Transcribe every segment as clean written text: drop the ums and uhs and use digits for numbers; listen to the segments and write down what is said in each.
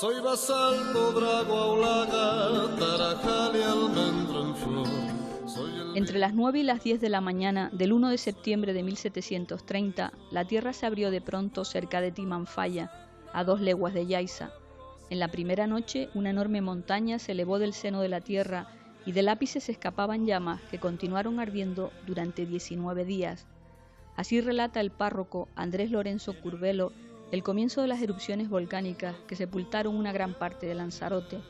Soy basalto, drago, aulaga, tarajal y almendro en flor. Entre las 9 y las 10 de la mañana del 1 de septiembre de 1730, la tierra se abrió de pronto cerca de Timanfaya, a 2 leguas de Yaiza. En la primera noche, una enorme montaña se elevó del seno de la tierra y del ápice se escapaban llamas que continuaron ardiendo durante 19 días. Así relata el párroco Andrés Lorenzo Curvelo el comienzo de las erupciones volcánicas que sepultaron una gran parte de Lanzarote,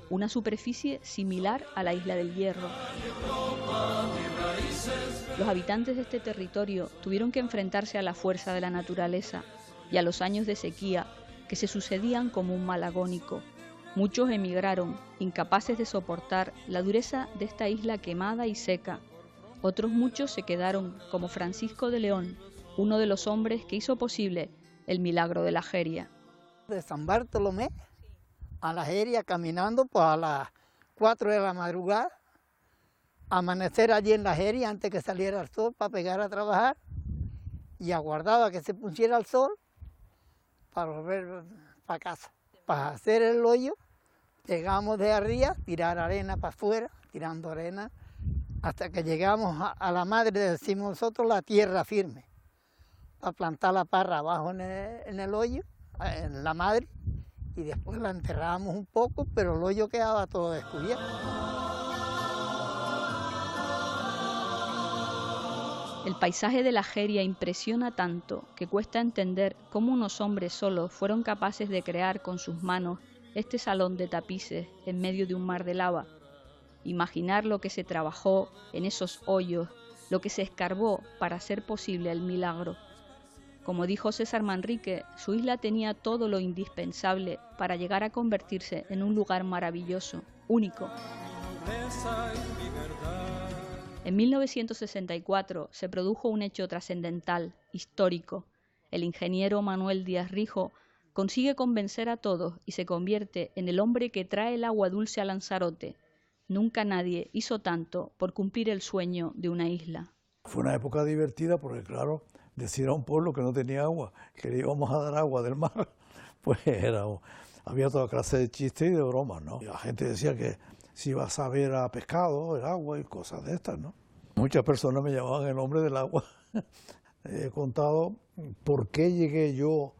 una superficie similar a la isla del Hierro. Los habitantes de este territorio tuvieron que enfrentarse a la fuerza de la naturaleza y a los años de sequía que se sucedían como un mal agónico. Muchos emigraron, incapaces de soportar la dureza de esta isla quemada y seca. Otros muchos se quedaron, como Francisco de León, uno de los hombres que hizo posible el milagro de la Jeria. De San Bartolomé a la Jeria caminando pues a las 4 de la madrugada, amanecer allí en la Jeria antes que saliera el sol para pegar a trabajar y aguardaba que se pusiera el sol para volver para casa. Para hacer el hoyo, llegamos de arriba, tirar arena para afuera, tirando arena, hasta que llegamos a la madre, decimos nosotros, la tierra firme, para plantar la parra abajo en el hoyo, en la madre, y después la enterrábamos un poco, pero el hoyo quedaba todo descubierto. El paisaje de la Jeria impresiona tanto que cuesta entender cómo unos hombres solos fueron capaces de crear con sus manos este salón de tapices en medio de un mar de lava. Imaginar lo que se trabajó en esos hoyos, lo que se escarbó para hacer posible el milagro. Como dijo César Manrique, su isla tenía todo lo indispensable para llegar a convertirse en un lugar maravilloso, único. En 1964 se produjo un hecho trascendental, histórico. El ingeniero Manuel Díaz Rijo consigue convencer a todos y se convierte en el hombre que trae el agua dulce a Lanzarote. Nunca nadie hizo tanto por cumplir el sueño de una isla. Fue una época divertida porque, claro, decir a un pueblo que no tenía agua, que le íbamos a dar agua del mar, pues había toda clase de chistes y de bromas, ¿no? Y la gente decía que si iba a saber a pescado, el agua y cosas de estas, ¿no? Muchas personas me llamaban el hombre del agua. He contado por qué llegué yo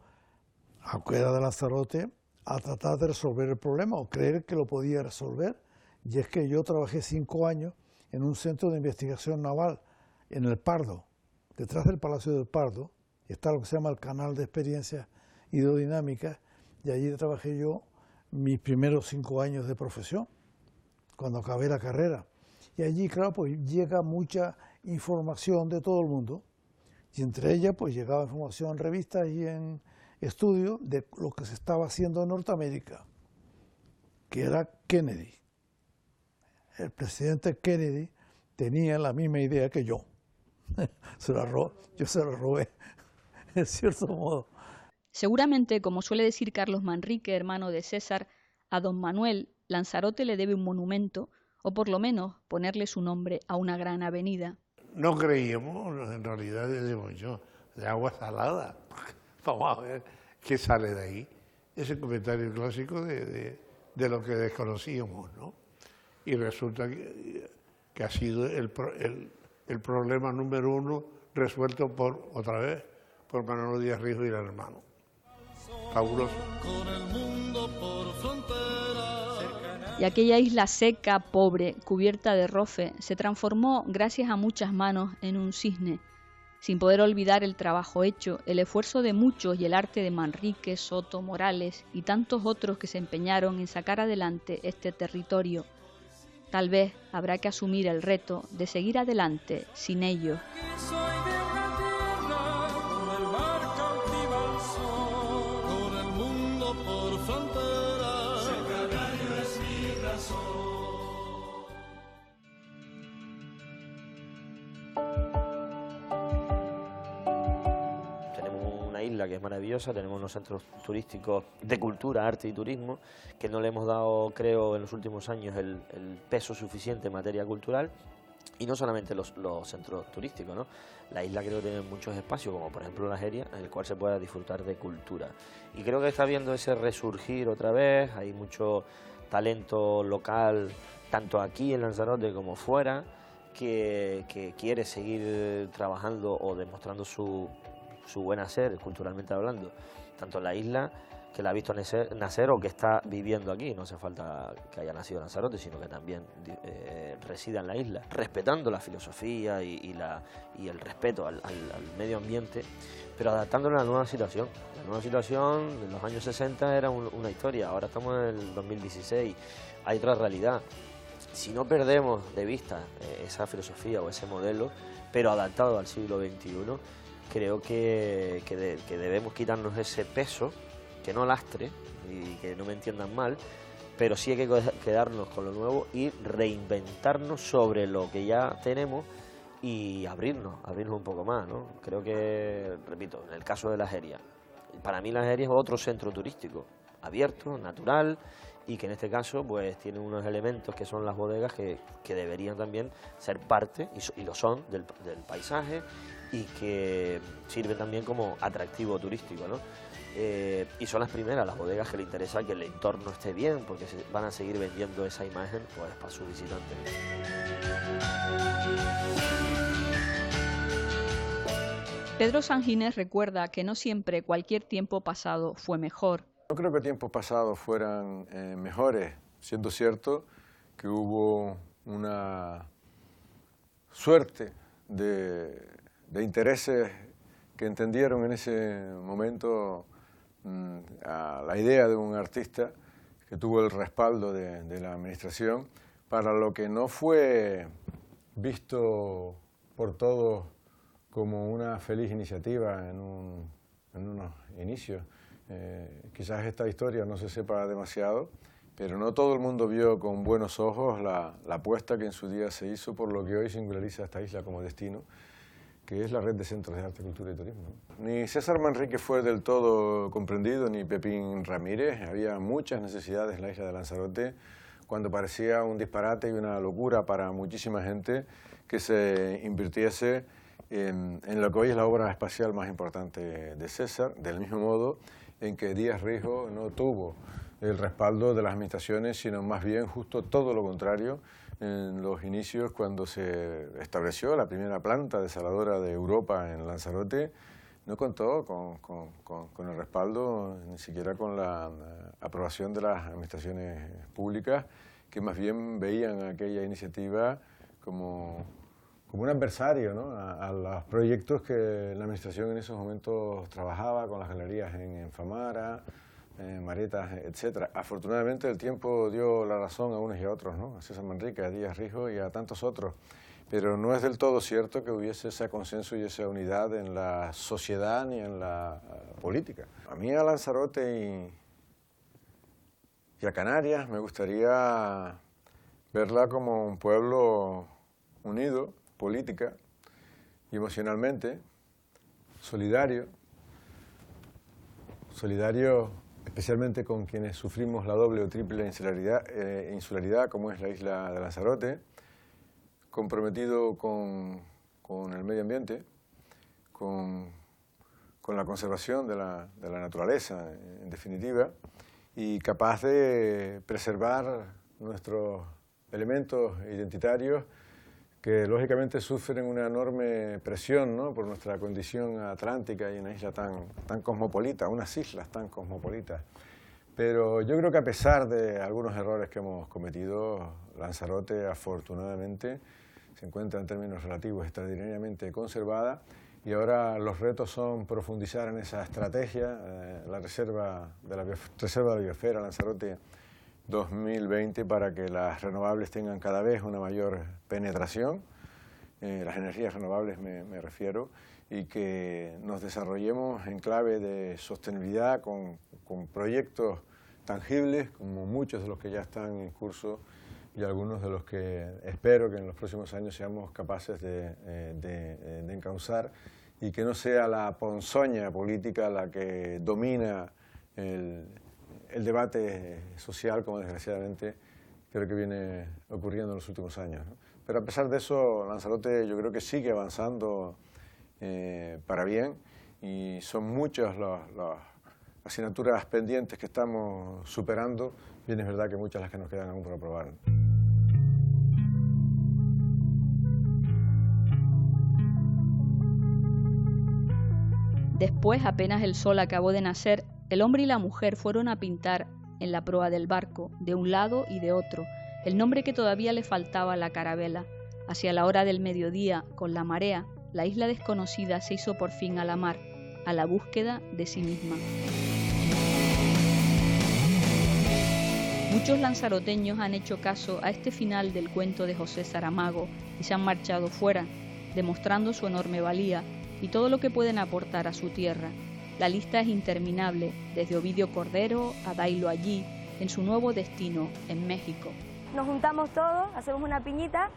a Cueva de Lanzarote a tratar de resolver el problema o creer que lo podía resolver. Y es que yo trabajé 5 años en un centro de investigación naval en el Pardo. Detrás del Palacio del Pardo está lo que se llama el Canal de Experiencias Hidrodinámicas, y allí trabajé yo mis primeros 5 años de profesión, cuando acabé la carrera. Y allí, claro, pues llega mucha información de todo el mundo, y entre ellas pues llegaba información en revistas y en estudios de lo que se estaba haciendo en Norteamérica, que era Kennedy. El presidente Kennedy tenía la misma idea que yo. Yo se la robé, en cierto modo. Seguramente, como suele decir Carlos Manrique, hermano de César, a don Manuel Lanzarote le debe un monumento, o por lo menos ponerle su nombre a una gran avenida. No creíamos, en realidad, decimos yo, de agua salada. Vamos a ver qué sale de ahí. Ese comentario clásico de lo que desconocíamos, ¿no? Y resulta que ha sido el problema número 1 resuelto otra vez por Manolo Díaz Rijo y el hermano. Fabuloso. Y aquella isla seca, pobre, cubierta de rofe, se transformó, gracias a muchas manos, en un cisne. Sin poder olvidar el trabajo hecho, el esfuerzo de muchos y el arte de Manrique, Soto, Morales y tantos otros que se empeñaron en sacar adelante este territorio. Tal vez habrá que asumir el reto de seguir adelante sin ellos. Isla que es maravillosa, tenemos unos centros turísticos de cultura, arte y turismo que no le hemos dado, creo, en los últimos años el peso suficiente en materia cultural, Y no solamente los centros turísticos, ¿no? La isla creo que tiene muchos espacios, como por ejemplo la Jeria, en el cual se pueda disfrutar de cultura. Y creo que está viendo ese resurgir otra vez, hay mucho talento local, tanto aquí en Lanzarote como fuera, que quiere seguir trabajando o demostrando su buen hacer, culturalmente hablando, tanto en la isla, que la ha visto nacer o que está viviendo aquí. No hace falta que haya nacido en Lanzarote, sino que también resida en la isla, respetando la filosofía y el respeto al medio ambiente, pero adaptándolo a la nueva situación. La nueva situación en los años 60 era una historia, ahora estamos en el 2016, hay otra realidad. Si no perdemos de vista esa filosofía o ese modelo, pero adaptado al siglo XXI, creo que debemos quitarnos ese peso, que no lastre y que no me entiendan mal, pero sí hay que quedarnos con lo nuevo y reinventarnos sobre lo que ya tenemos y abrirnos un poco más, ¿no? Creo que, repito, en el caso de la Jeria, para mí la Jeria es otro centro turístico, abierto, natural, y que en este caso pues tiene unos elementos que son las bodegas que deberían también ser parte, y lo son, del paisaje, y que sirven también como atractivo turístico, ¿no? Y son las primeras, las bodegas, que le interesa que el entorno esté bien, porque van a seguir vendiendo esa imagen pues para sus visitantes. Pedro Sanginés recuerda que no siempre cualquier tiempo pasado fue mejor. No creo que tiempos pasados fueran mejores, siendo cierto que hubo una suerte de intereses que entendieron en ese momento a la idea de un artista que tuvo el respaldo de la administración para lo que no fue visto por todos como una feliz iniciativa en unos inicios. Quizás esta historia no se sepa demasiado, pero no todo el mundo vio con buenos ojos la apuesta que en su día se hizo por lo que hoy singulariza esta isla como destino, que es la red de centros de arte, cultura y turismo. Ni César Manrique fue del todo comprendido, ni Pepín Ramírez. Había muchas necesidades en la isla de Lanzarote, cuando parecía un disparate y una locura para muchísima gente que se invirtiese en lo que hoy es la obra espacial más importante de César, del mismo modo en que Díaz Rijo no tuvo el respaldo de las administraciones, sino más bien justo todo lo contrario. En los inicios, cuando se estableció la primera planta desaladora de Europa en Lanzarote, no contó con el respaldo, ni siquiera con la aprobación de las administraciones públicas, que más bien veían aquella iniciativa como un adversario, ¿no?, a los proyectos que la administración en esos momentos trabajaba con las galerías en Famara, Maretas, etc. Afortunadamente el tiempo dio la razón a unos y a otros, ¿no?, a César Manrique, a Díaz Rijo y a tantos otros, pero no es del todo cierto que hubiese ese consenso y esa unidad en la sociedad ni en la política. A mí a Lanzarote y a Canarias me gustaría verla como un pueblo unido, política y emocionalmente, solidario especialmente con quienes sufrimos la doble o triple insularidad, como es la isla de Lanzarote, comprometido con el medio ambiente, con la conservación de la naturaleza, en definitiva, y capaz de preservar nuestros elementos identitarios que lógicamente sufren una enorme presión, ¿no?, por nuestra condición atlántica y una isla tan cosmopolita, unas islas tan cosmopolitas. Pero yo creo que a pesar de algunos errores que hemos cometido, Lanzarote afortunadamente se encuentra en términos relativos extraordinariamente conservada, y ahora los retos son profundizar en esa estrategia, la reserva de la biosfera Lanzarote 2020, para que las renovables tengan cada vez una mayor penetración, las energías renovables me refiero, y que nos desarrollemos en clave de sostenibilidad con proyectos tangibles, como muchos de los que ya están en curso y algunos de los que espero que en los próximos años seamos capaces de encauzar, y que no sea la ponzoña política la que domina el debate social, como desgraciadamente creo que viene ocurriendo en los últimos años, ¿no? pero a pesar de eso Lanzarote yo creo que sigue avanzando para bien, y son muchas las asignaturas pendientes que estamos superando. Bien, es verdad que muchas las que nos quedan aún por aprobar. Después, apenas el sol acabó de nacer, el hombre y la mujer fueron a pintar en la proa del barco, de un lado y de otro, el nombre que todavía le faltaba a la carabela. Hacia la hora del mediodía, con la marea, la isla desconocida se hizo por fin a la mar, a la búsqueda de sí misma. Muchos lanzaroteños han hecho caso a este final del cuento de José Saramago y se han marchado fuera, demostrando su enorme valía y todo lo que pueden aportar a su tierra. La lista es interminable, desde Ovidio Cordero a Dailo Allí, en su nuevo destino, en México. Nos juntamos todos, hacemos una piñita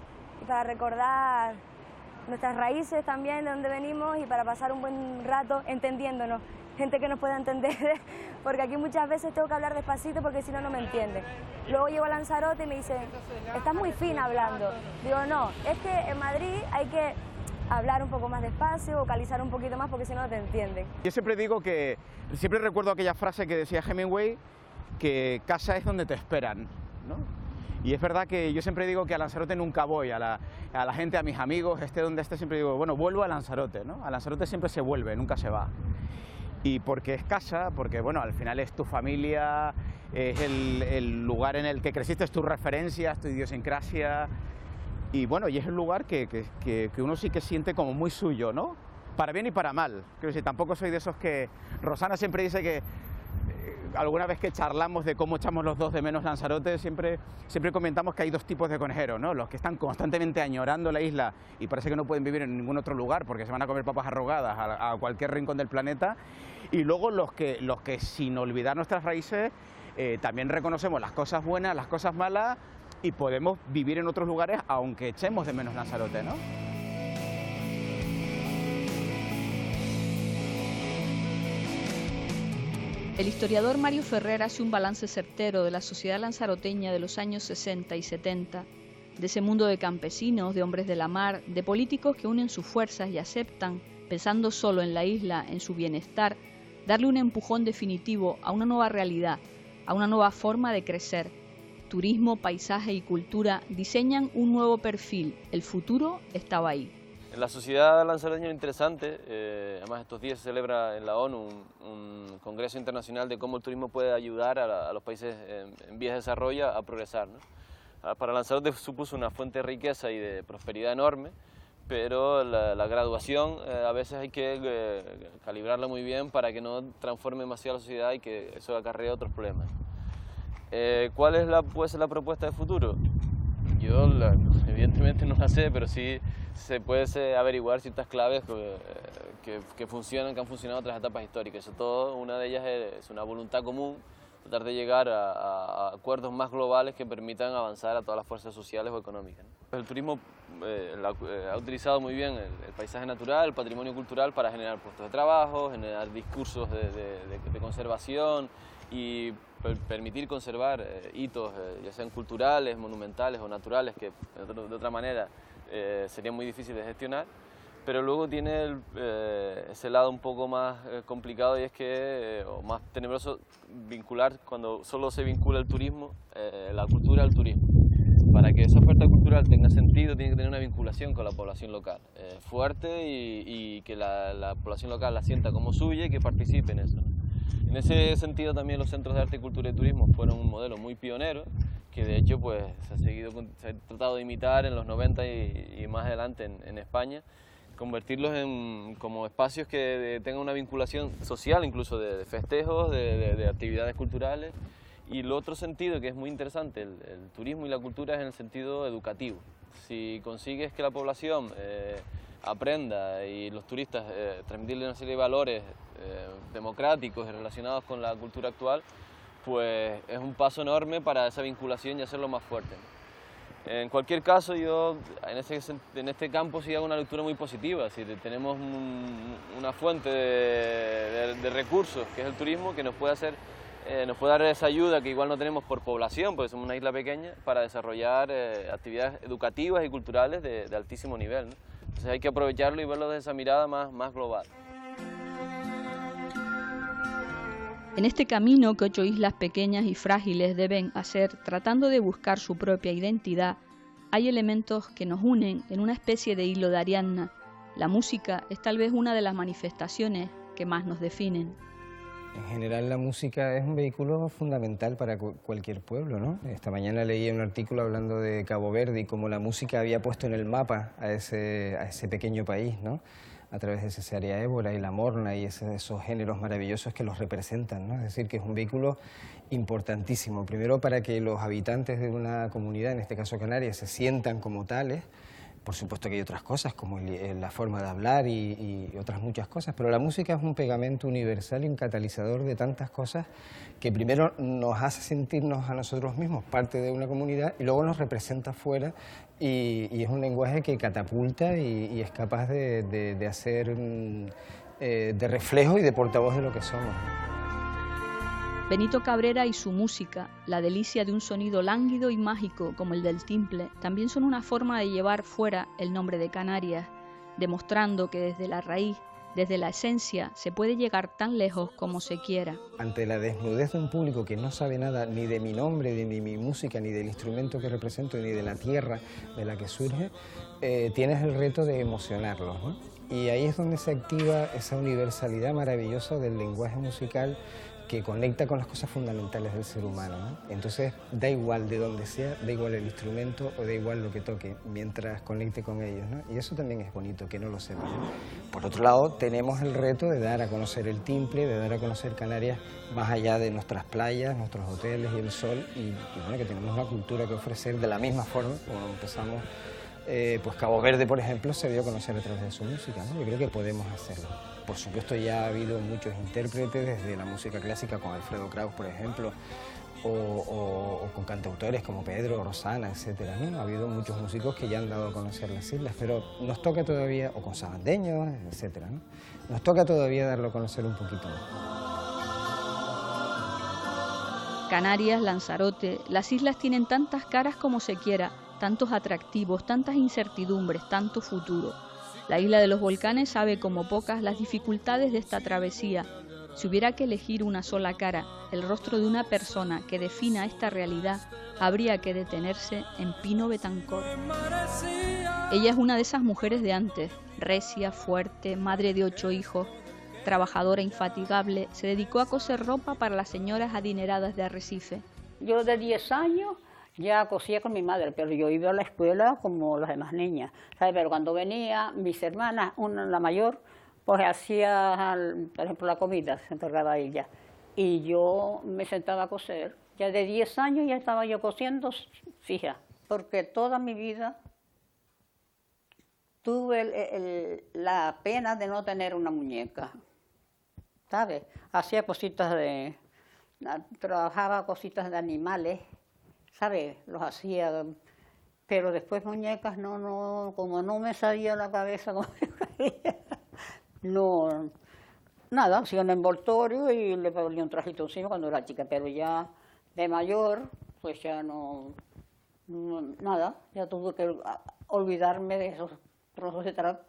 para recordar nuestras raíces también, de dónde venimos, y para pasar un buen rato entendiéndonos, gente que nos pueda entender, porque aquí muchas veces tengo que hablar despacito porque si no, no me entiende. Luego llego a Lanzarote y me dicen, estás muy fina hablando. Digo, no, es que en Madrid hay que hablar un poco más despacio, vocalizar un poquito más porque si no, no te entienden. Yo siempre digo que, siempre recuerdo aquella frase que decía Hemingway, que casa es donde te esperan, ¿no? Y es verdad que yo siempre digo que a Lanzarote nunca voy, a la gente, a mis amigos, esté donde esté, siempre digo, bueno, vuelvo a Lanzarote, ¿no? A Lanzarote siempre se vuelve, nunca se va. Y porque es casa, porque bueno, al final es tu familia, es el lugar en el que creciste, es tu referencia, es tu idiosincrasia, y bueno, y es el lugar que uno sí que siente como muy suyo, ¿no? Para bien y para mal. Quiero decir, tampoco soy de esos que... Rosana siempre dice que alguna vez que charlamos de cómo echamos los dos de menos Lanzarote, siempre comentamos que hay dos tipos de conejeros, ¿no? Los que están constantemente añorando la isla y parece que no pueden vivir en ningún otro lugar porque se van a comer papas arrugadas a cualquier rincón del planeta, y luego los que sin olvidar nuestras raíces también reconocemos las cosas buenas, las cosas malas, y podemos vivir en otros lugares aunque echemos de menos Lanzarote, ¿no? El historiador Mario Ferrer hace un balance certero de la sociedad lanzaroteña de los años 60 y 70, de ese mundo de campesinos, de hombres de la mar, de políticos que unen sus fuerzas y aceptan, pensando solo en la isla, en su bienestar, darle un empujón definitivo a una nueva realidad, a una nueva forma de crecer. Turismo, paisaje y cultura diseñan un nuevo perfil. El futuro estaba ahí. En la sociedad lanzaroteña es interesante, además estos días se celebra en la ONU un congreso internacional de cómo el turismo puede ayudar a los países en vías de desarrollo a progresar, ¿no? Para Lanzarote supuso una fuente de riqueza y de prosperidad enorme, pero la graduación a veces hay que calibrarla muy bien para que no transforme demasiado la sociedad y que eso acarrea otros problemas. ¿Cuál es puede ser la propuesta de futuro? Yo evidentemente no la sé, pero sí se puede averiguar ciertas claves que funcionan, que han funcionado en otras etapas históricas. Sobre todo, una de ellas es una voluntad común, tratar de llegar a acuerdos más globales que permitan avanzar a todas las fuerzas sociales o económicas, ¿no? El turismo ha utilizado muy bien el paisaje natural, el patrimonio cultural para generar puestos de trabajo, generar discursos de conservación y permitir conservar hitos, ya sean culturales, monumentales o naturales, que de otra manera serían muy difíciles de gestionar. Pero luego tiene ese lado un poco más complicado, y es que, o más tenebroso, vincular, cuando solo se vincula el turismo, la cultura al turismo. Para que esa oferta cultural tenga sentido, tiene que tener una vinculación con la población local, fuerte, y que la población local la sienta como suya y que participe en eso, ¿no? En ese sentido también los centros de arte, cultura y turismo fueron un modelo muy pionero, que de hecho pues, se ha tratado de imitar en los 90 y más adelante en España, convertirlos como espacios que tengan una vinculación social, incluso de festejos, de actividades culturales. Y el otro sentido que es muy interesante, el turismo y la cultura, es en el sentido educativo. Si consigues que la población aprenda y los turistas transmitirle una serie de valores democráticos y relacionados con la cultura actual, pues es un paso enorme para esa vinculación y hacerlo más fuerte. En cualquier caso, yo en este campo sí hago una lectura muy positiva. Es decir, tenemos una fuente de recursos, que es el turismo, que nos puede hacer nos puede dar esa ayuda que igual no tenemos por población, porque somos una isla pequeña, para desarrollar actividades educativas y culturales de altísimo nivel, ¿no? Entonces hay que aprovecharlo y verlo desde esa mirada más global. En este camino que 8 islas pequeñas y frágiles deben hacer tratando de buscar su propia identidad, hay elementos que nos unen en una especie de hilo de Ariadna. La música es tal vez una de las manifestaciones que más nos definen. En general la música es un vehículo fundamental para cualquier pueblo, ¿no? Esta mañana leí un artículo hablando de Cabo Verde y cómo la música había puesto en el mapa a ese pequeño país, ¿no? A través de Cesárea Évora y la morna y esos géneros maravillosos que los representan, ¿no? Es decir, que es un vehículo importantísimo. Primero para que los habitantes de una comunidad, en este caso Canarias, se sientan como tales. Por supuesto que hay otras cosas, como la forma de hablar y otras muchas cosas, pero la música es un pegamento universal y un catalizador de tantas cosas que primero nos hace sentirnos a nosotros mismos parte de una comunidad y luego nos representa afuera y es un lenguaje que catapulta y es capaz de hacer de reflejo y de portavoz de lo que somos. Benito Cabrera y su música, la delicia de un sonido lánguido y mágico como el del timple, también son una forma de llevar fuera el nombre de Canarias, demostrando que desde la raíz, desde la esencia, se puede llegar tan lejos como se quiera. Ante la desnudez de un público que no sabe nada ni de mi nombre, ni de mi música, ni del instrumento que represento, ni de la tierra de la que surge, tienes el reto de emocionarlos, ¿no? Y ahí es donde se activa esa universalidad maravillosa del lenguaje musical que conecta con las cosas fundamentales del ser humano, ¿no? Entonces da igual de dónde sea, da igual el instrumento o da igual lo que toque, mientras conecte con ellos, ¿no? Y eso también es bonito, que no lo sepan. Por otro lado, tenemos el reto de dar a conocer el timple, de dar a conocer Canarias más allá de nuestras playas, nuestros hoteles y el sol, y bueno, que tenemos una cultura que ofrecer de la misma forma como empezamos. Pues Cabo Verde, por ejemplo, se dio a conocer a través de su música, ¿no? Yo creo que podemos hacerlo. Por supuesto, ya ha habido muchos intérpretes, desde la música clásica con Alfredo Kraus, por ejemplo, o con cantautores como Pedro, Rosana, etcétera, ¿no? Ha habido muchos músicos que ya han dado a conocer las islas, pero nos toca todavía, o con sabandeños, etcétera, ¿no? Nos toca todavía darlo a conocer un poquito más. Canarias, Lanzarote, las islas tienen tantas caras como se quiera, tantos atractivos, tantas incertidumbres, tanto futuro. La isla de los volcanes sabe como pocas las dificultades de esta travesía. Si hubiera que elegir una sola cara, el rostro de una persona que defina esta realidad, habría que detenerse en Pino Betancor. Ella es una de esas mujeres de antes, recia, fuerte, madre de 8 hijos, trabajadora infatigable, se dedicó a coser ropa para las señoras adineradas de Arrecife. Yo de 10 años ya cosía con mi madre, pero yo iba a la escuela como las demás niñas, ¿sabes? Pero cuando venía mis hermanas, la mayor, pues hacía, por ejemplo, la comida, se encargaba ella. Y yo me sentaba a coser. Ya de 10 años ya estaba yo cosiendo, fija, porque toda mi vida tuve la pena de no tener una muñeca, ¿sabes? Hacía cositas trabajaba cositas de animales, ¿sabes? Los hacía, pero después muñecas no, como no me salía la cabeza como yo quería, no, nada, hacía un envoltorio y le ponía un trajito encima cuando era chica, pero ya de mayor, pues ya no nada, ya tuve que olvidarme de esos trozos de trapo.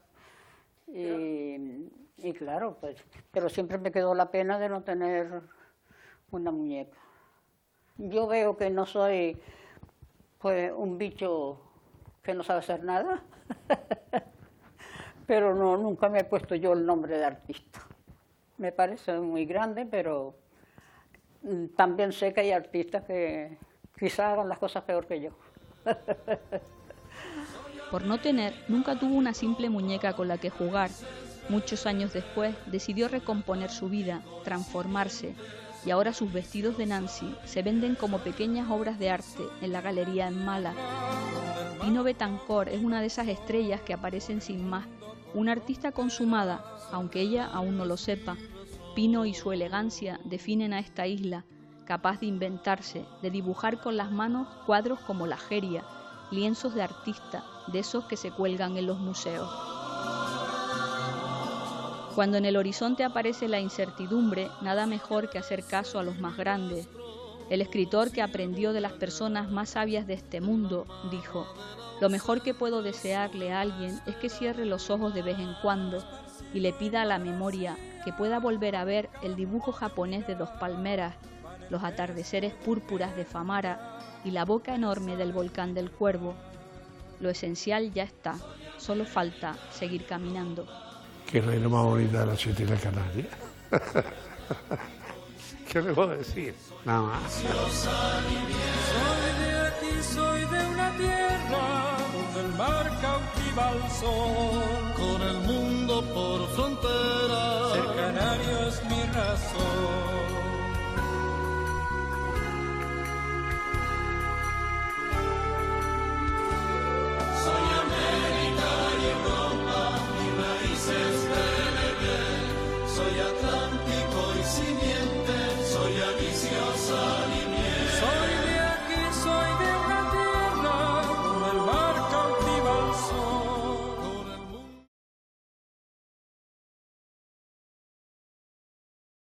Y claro, pues, pero siempre me quedó la pena de no tener una muñeca. Yo veo que no soy pues un bicho que no sabe hacer nada, pero nunca me he puesto yo el nombre de artista. Me parece muy grande, pero también sé que hay artistas que quizás hagan las cosas peor que yo. Por no tener, nunca tuvo una simple muñeca con la que jugar. Muchos años después decidió recomponer su vida, transformarse, y ahora sus vestidos de Nancy se venden como pequeñas obras de arte en la galería en Mala. Pino Betancor es una de esas estrellas que aparecen sin más, una artista consumada, aunque ella aún no lo sepa. Pino y su elegancia definen a esta isla, capaz de inventarse, de dibujar con las manos cuadros como la Jeria, lienzos de artista, de esos que se cuelgan en los museos. Cuando en el horizonte aparece la incertidumbre, nada mejor que hacer caso a los más grandes. El escritor que aprendió de las personas más sabias de este mundo dijo: lo mejor que puedo desearle a alguien es que cierre los ojos de vez en cuando y le pida a la memoria que pueda volver a ver el dibujo japonés de 2 palmeras, los atardeceres púrpuras de Famara y la boca enorme del volcán del Cuervo. Lo esencial ya está, solo falta seguir caminando. Que es la isla más bonita de las 7 Islas Canarias. ¿Qué le puedo decir? Nada más. Soy de aquí, soy de una tierra donde el mar cautiva al sol. Con el mundo por frontera, ser canario es mi razón.